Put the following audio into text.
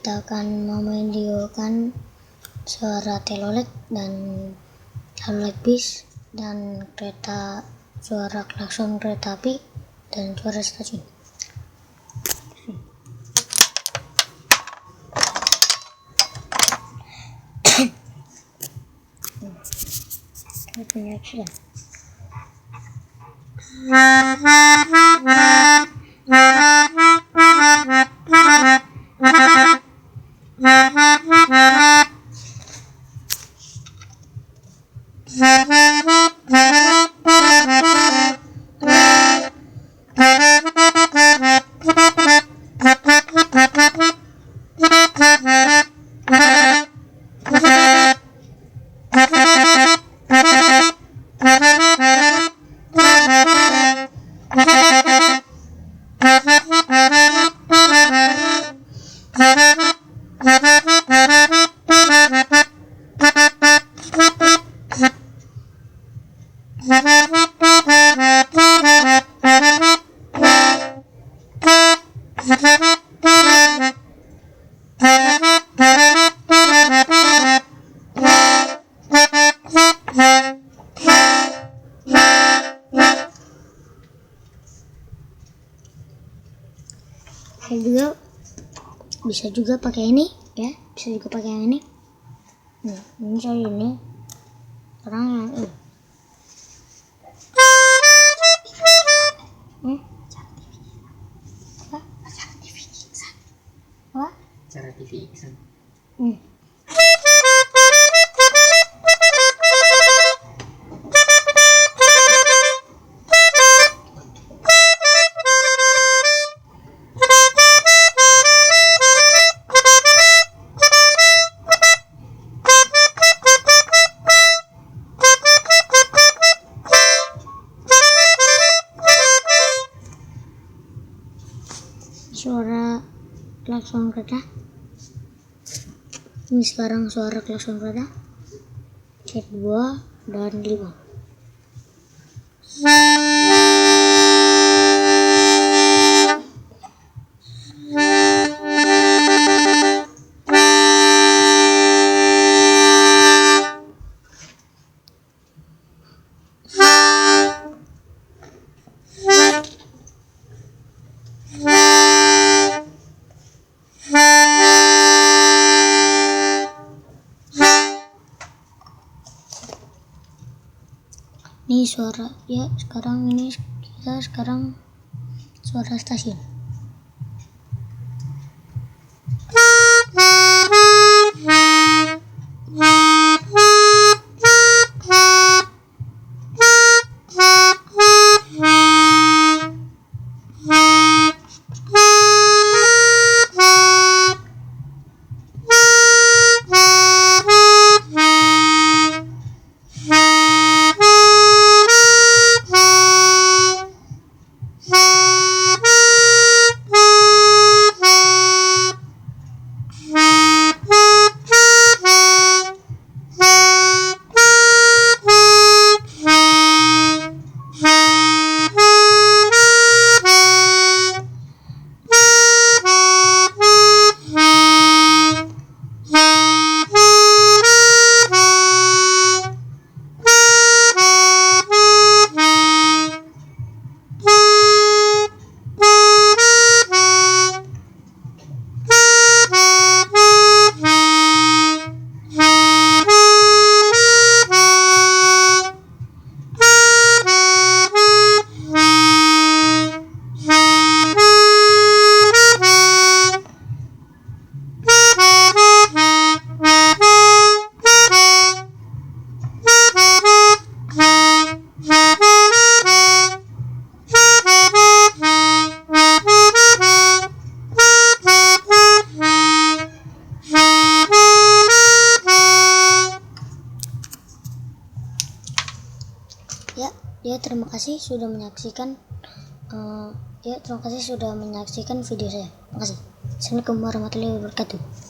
kita akan memvideokan suara telolet dan telolet bis dan kereta, suara klakson kereta api dan suara stasiun. Penyaksian. Bisa juga pakai ini ya, bisa juga pakai yang ini. Ini saya ini orang yang ini. Apa? Acara TV Iksan. Apa? Acara TV Iksan. Suara klakson kereta. Ini sekarang suara klakson kereta. Cek 2 dan 5. Ini suara ya, sekarang ini kita suara stasiun. Terima kasih sudah menyaksikan video saya. Terima kasih. Assalamualaikum warahmatullahi wabarakatuh.